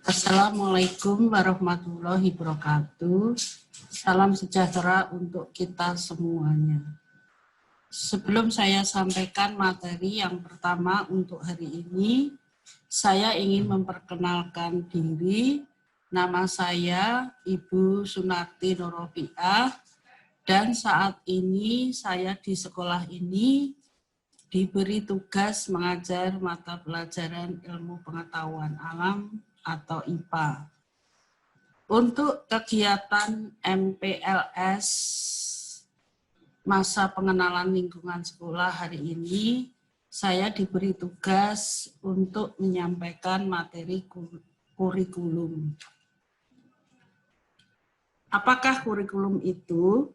Assalamualaikum warahmatullahi wabarakatuh. Salam sejahtera untuk kita semuanya. Sebelum saya sampaikan materi yang pertama untuk hari ini, saya ingin memperkenalkan diri. Nama saya Ibu Sunarti Norofiah, dan saat ini saya di sekolah ini diberi tugas mengajar mata pelajaran ilmu pengetahuan alam atau IPA. Untuk kegiatan MPLS masa pengenalan lingkungan sekolah hari ini, saya diberi tugas untuk menyampaikan materi kurikulum. Apakah kurikulum itu?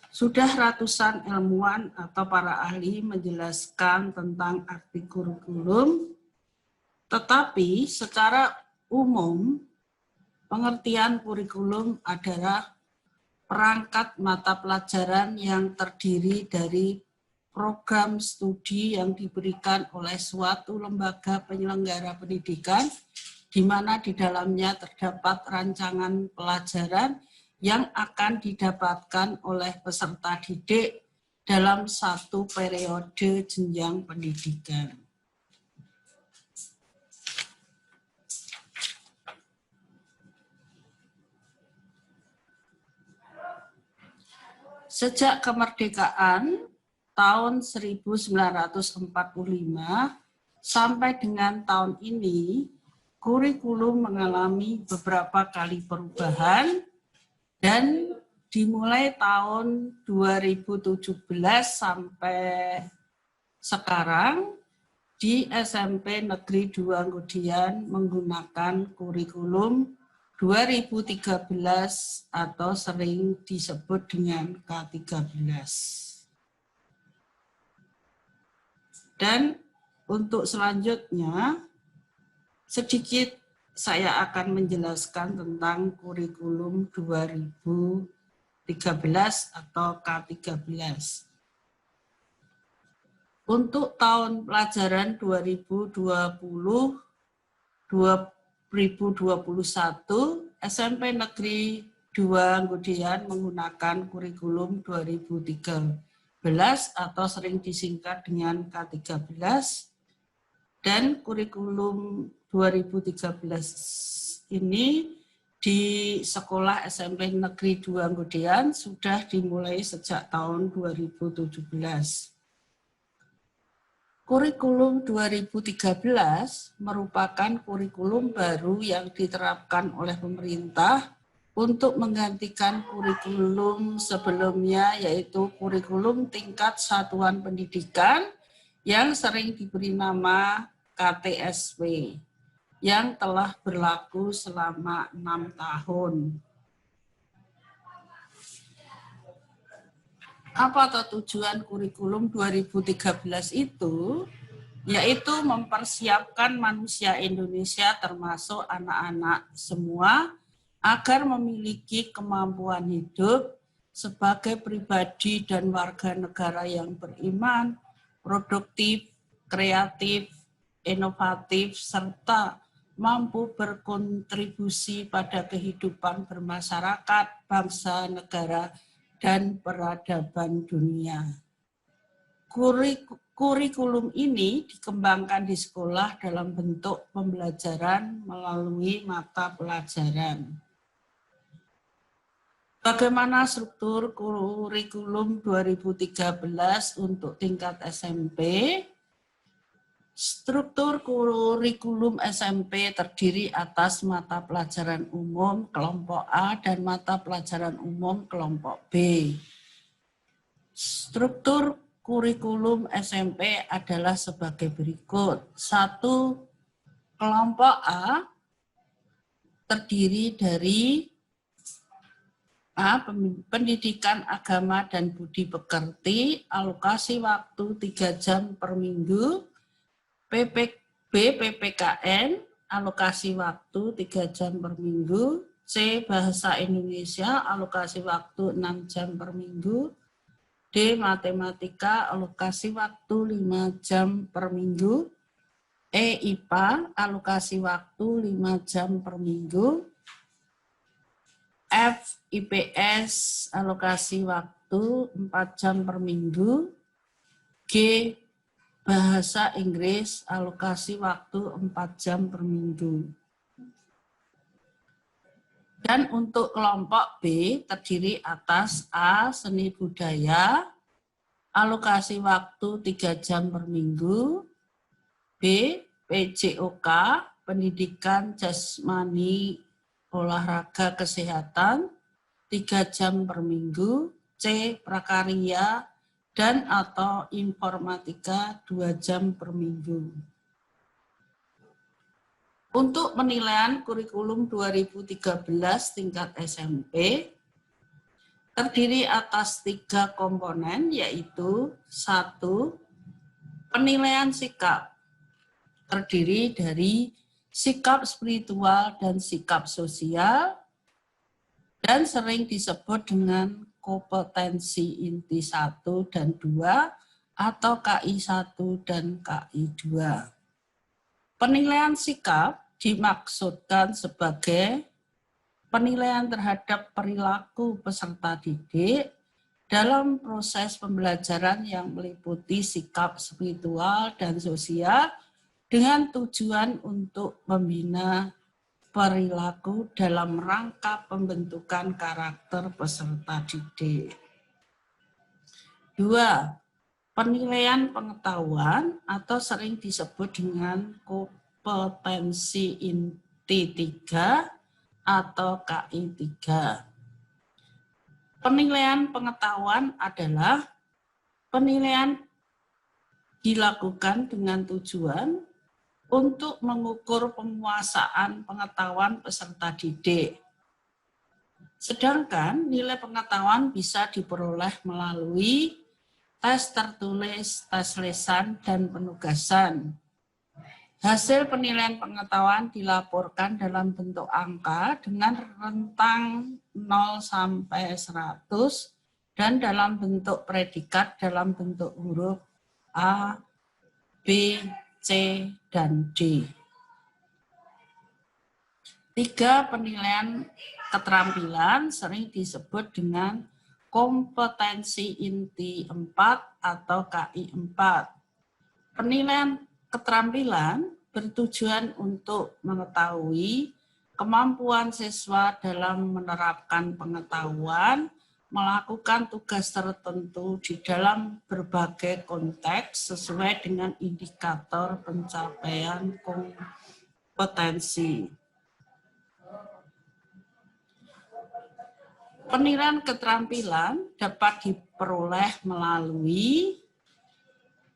Sudah ratusan ilmuwan atau para ahli menjelaskan tentang arti kurikulum, tetapi secara umum, pengertian kurikulum adalah perangkat mata pelajaran yang terdiri dari program studi yang diberikan oleh suatu lembaga penyelenggara pendidikan, di mana di dalamnya terdapat rancangan pelajaran yang akan didapatkan oleh peserta didik dalam satu periode jenjang pendidikan. Sejak kemerdekaan tahun 1945 sampai dengan tahun ini, kurikulum mengalami beberapa kali perubahan, dan dimulai tahun 2017 sampai sekarang di SMP Negeri 2 Ngodian menggunakan kurikulum 2013 atau sering disebut dengan K13. Dan untuk selanjutnya, sedikit saya akan menjelaskan tentang kurikulum 2013 atau K13. Untuk tahun pelajaran 2020-2021, SMP Negeri 2 Ngodian menggunakan kurikulum 2013 atau sering disingkat dengan K13, dan kurikulum 2013 ini di sekolah SMP Negeri 2 Ngodian sudah dimulai sejak tahun 2017. Kurikulum 2013 merupakan kurikulum baru yang diterapkan oleh pemerintah untuk menggantikan kurikulum sebelumnya, yaitu kurikulum tingkat satuan pendidikan yang sering diberi nama KTSP, yang telah berlaku selama 6 tahun. Apa tujuan kurikulum 2013 itu? Yaitu mempersiapkan manusia Indonesia termasuk anak-anak semua agar memiliki kemampuan hidup sebagai pribadi dan warga negara yang beriman, produktif, kreatif, inovatif, serta mampu berkontribusi pada kehidupan bermasyarakat, bangsa, negara, dan peradaban dunia. Kurikulum ini dikembangkan di sekolah dalam bentuk pembelajaran melalui mata pelajaran. Bagaimana struktur kurikulum 2013 untuk tingkat SMP? Struktur kurikulum SMP terdiri atas mata pelajaran umum kelompok A dan mata pelajaran umum kelompok B. Struktur kurikulum SMP adalah sebagai berikut. 1. Kelompok A terdiri dari A. Pendidikan agama dan budi pekerti, alokasi waktu 3 jam per minggu. PPKN, alokasi waktu 3 jam per minggu. C. Bahasa Indonesia, alokasi waktu 6 jam per minggu. D. Matematika, alokasi waktu 5 jam per minggu. E. IPA, alokasi waktu 5 jam per minggu. F. IPS, alokasi waktu 4 jam per minggu. G. Bahasa Inggris, alokasi waktu 4 jam per minggu. Dan untuk kelompok B terdiri atas A. Seni budaya, alokasi waktu 3 jam per minggu. B. PJOK, pendidikan jasmani olahraga kesehatan 3 jam per minggu. C. Prakarya dan atau informatika 2 jam per minggu. Untuk penilaian kurikulum 2013 tingkat SMP, terdiri atas 3 komponen, yaitu 1. Penilaian sikap, terdiri dari sikap spiritual dan sikap sosial, dan sering disebut dengan kompetensi inti 1 dan 2 atau KI 1 dan KI 2. Penilaian sikap dimaksudkan sebagai penilaian terhadap perilaku peserta didik dalam proses pembelajaran yang meliputi sikap spiritual dan sosial dengan tujuan untuk membina perilaku dalam rangka pembentukan karakter peserta didik. 2. Penilaian pengetahuan atau sering disebut dengan kompetensi inti 3 atau KI 3. Penilaian pengetahuan adalah penilaian dilakukan dengan tujuan untuk mengukur penguasaan pengetahuan peserta didik. Sedangkan nilai pengetahuan bisa diperoleh melalui tes tertulis, tes lisan, dan penugasan. Hasil penilaian pengetahuan dilaporkan dalam bentuk angka dengan rentang 0 sampai 100 dan dalam bentuk predikat dalam bentuk huruf A, B, C, dan D. 3. Penilaian keterampilan sering disebut dengan kompetensi inti 4 atau KI 4. Penilaian keterampilan bertujuan untuk mengetahui kemampuan siswa dalam menerapkan pengetahuan, melakukan tugas tertentu di dalam berbagai konteks sesuai dengan indikator pencapaian kompetensi. Penilaian keterampilan dapat diperoleh melalui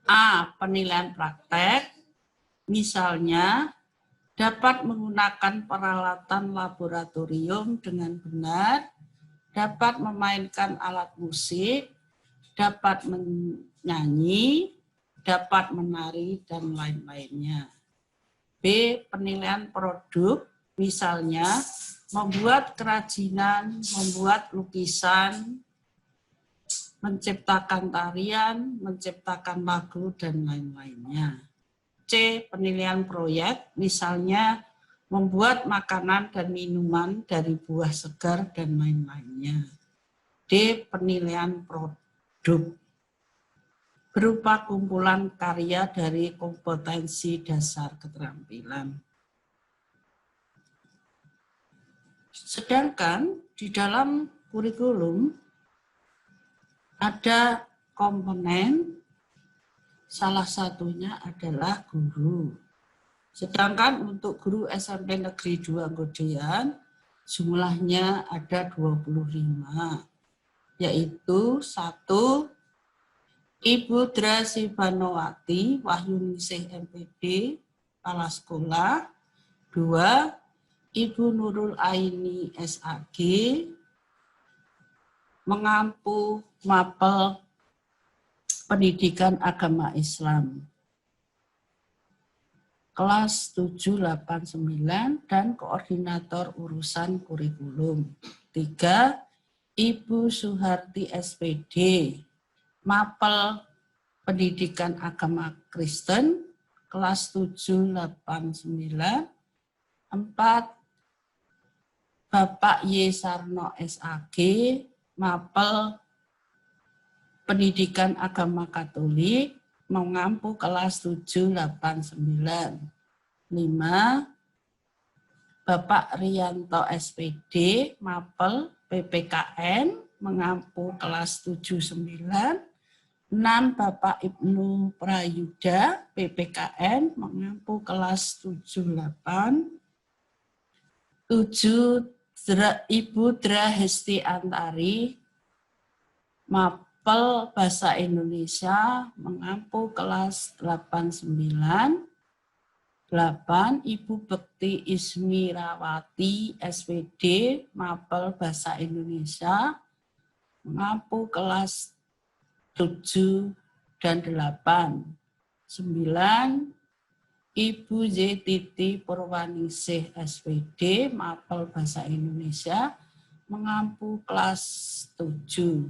A. Penilaian praktek, misalnya dapat menggunakan peralatan laboratorium dengan benar, dapat memainkan alat musik, dapat menyanyi, dapat menari, dan lain-lainnya. B. Penilaian produk, misalnya membuat kerajinan, membuat lukisan, menciptakan tarian, menciptakan lagu, dan lain-lainnya. C. Penilaian proyek, misalnya membuat makanan dan minuman dari buah segar, dan lain-lainnya. D. Penilaian produk, berupa kumpulan karya dari kompetensi dasar keterampilan. Sedangkan di dalam kurikulum ada komponen, salah satunya adalah guru. Sedangkan untuk guru SMP Negeri 2 Godean, jumlahnya ada 25, yaitu 1. Ibu Drasi Banowati, Wahyuningsih MPD, Kepala Sekolah. 2. Ibu Nurul Aini SAG, mengampu Mapel Pendidikan Agama Islam. Kelas 7, 8, 9 dan koordinator urusan kurikulum. 3. Ibu Suharti SPD, Mapel Pendidikan Agama Kristen, kelas 789. 4. Bapak Y. Sarno SAG, mapel Pendidikan Agama Katolik, mengampu kelas 789. 5. Bapak Rianto SPD, mapel PPKN, mengampu kelas 79. 6. Bapak Ibnu Prayuda, PPKN, mengampu kelas 78. 7. Ibu Dra Hesti Antari, mapel Bahasa Indonesia, mengampu kelas 89. 8. Ibu Bekti Ismirawati, SPD, mapel Bahasa Indonesia, mengampu kelas 7 dan 8. 9. Ibu Y. Titi Purwaningsih, SPD, mapel Bahasa Indonesia, mengampu kelas 7.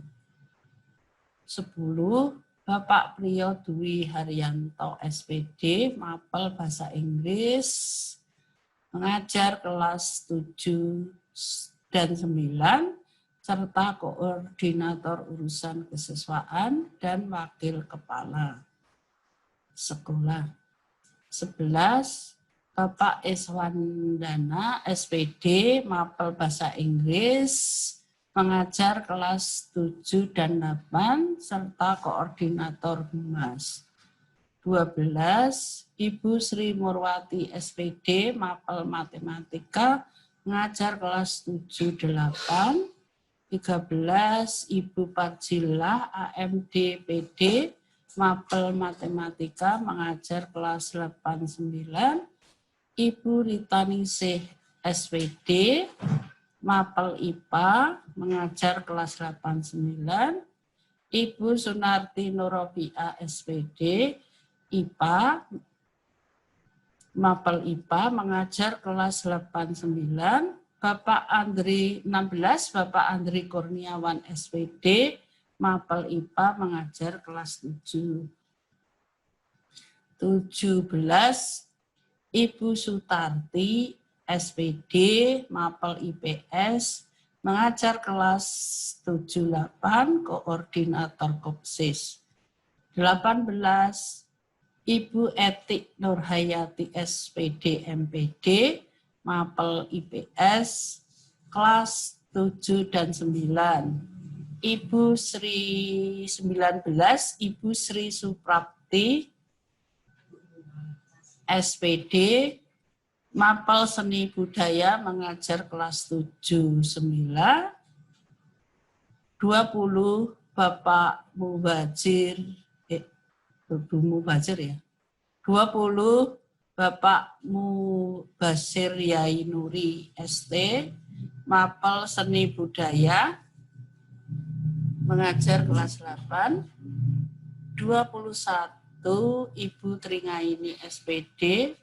10. Bapak Priyo Dwi Haryanto, SPD, mapel Bahasa Inggris, mengajar kelas 7 dan 9, serta koordinator urusan kesiswaan dan wakil kepala sekolah. 11. Bapak Eswandana, SPD, mapel Bahasa Inggris, mengajar kelas 7 dan 8, serta koordinator humas. 12. Ibu Sri Murwati, SPD, mapel Matematika, mengajar kelas 7, 8. 13. Ibu Parjilah, AMD, PD, mapel Matematika, mengajar kelas 89. Ibu Ritaningsih, SPD, mapel IPA, mengajar kelas 89. Ibu Sunarti Nurobia, SPD, IPA, mapel IPA, mengajar kelas 89. Bapak Andri 16, Bapak Andri Kurniawan, SPD, mapel IPA, mengajar kelas 7. 17. Ibu Sutarti, SPD, mapel IPS, mengajar kelas 78, koordinator Kopsis. 18. Ibu Etik Nurhayati, SPD, MPD, mapel IPS, kelas 7 dan 9. Ibu Sri 19, Ibu Sri Suprapti, SPD, mapel Seni Budaya, mengajar kelas 7, 9. 20. Bapak Mubazir, Bu Mubazir ya. 20. Bapak Mubazir Yai Nuri, ST, mapel Seni Budaya, mengajar kelas 8. 21. Ibu Tringaini, SPD,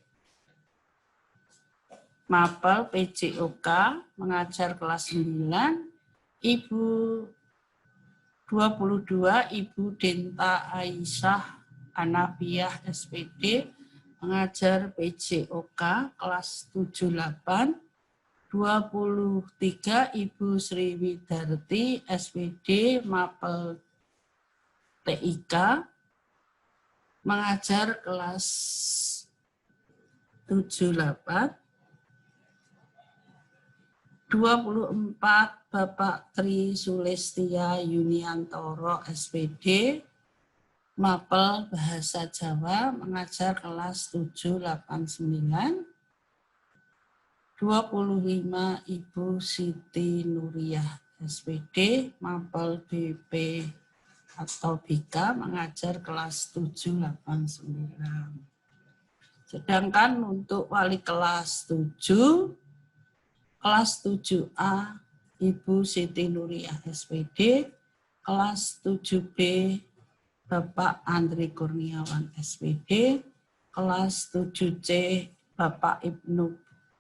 mapel PJOK, mengajar kelas 9. Ibu 22. Ibu Denta Aisyah Anabiah, SPD, mengajar PJOK kelas 78. 23. Ibu Sri Widarti, SPD, mapel TIK, mengajar kelas 78. 24. Bapak Tri Sulestia Yuniantoro, SPD, mapel Bahasa Jawa, mengajar kelas 7, 8, 9. 25. Ibu Siti Nuriyah, SPD, mapel BP atau BK, mengajar kelas 7, 8, 9. Sedangkan untuk wali kelas 7, kelas 7A, Ibu Siti Nuriyah, SPD, kelas 7B, Bapak Andri Kurniawan, SPD, kelas 7C, Bapak Ibnu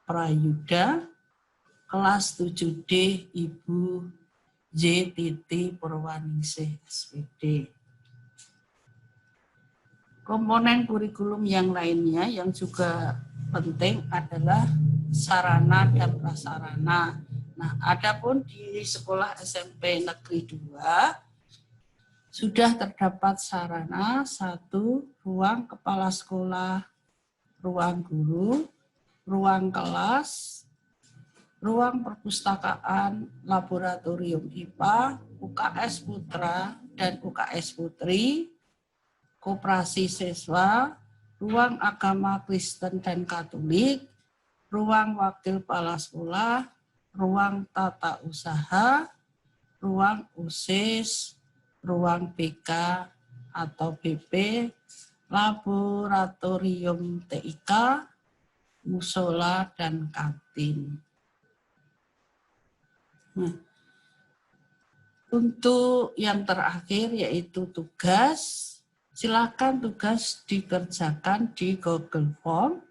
Prayuda, kelas 7D, Ibu Y. Titi Purwaningsih, SPD. Komponen kurikulum yang lainnya yang juga penting adalah sarana dan prasarana. Nah, adapun di sekolah SMP Negeri 2 sudah terdapat sarana 1, ruang kepala sekolah, ruang guru, ruang kelas, ruang perpustakaan, laboratorium IPA, UKS Putra dan UKS Putri, koperasi siswa, ruang agama Kristen dan Katolik, ruang wakil kepala sekolah, ruang tata usaha, ruang OSIS, ruang BK atau BP, laboratorium TIK, musola, dan kantin. Nah, untuk yang terakhir yaitu tugas, silakan tugas dikerjakan di Google Form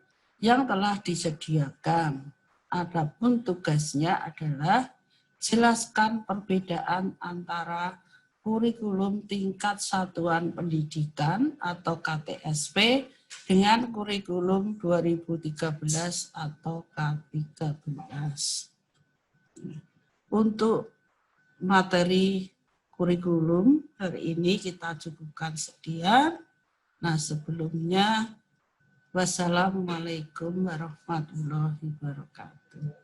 yang telah disediakan. Adapun tugasnya adalah jelaskan perbedaan antara kurikulum tingkat satuan pendidikan atau KTSP dengan kurikulum 2013 atau K13. Untuk materi kurikulum hari ini kita cukupkan sekian. Nah, sebelumnya wassalamualaikum warahmatullahi wabarakatuh.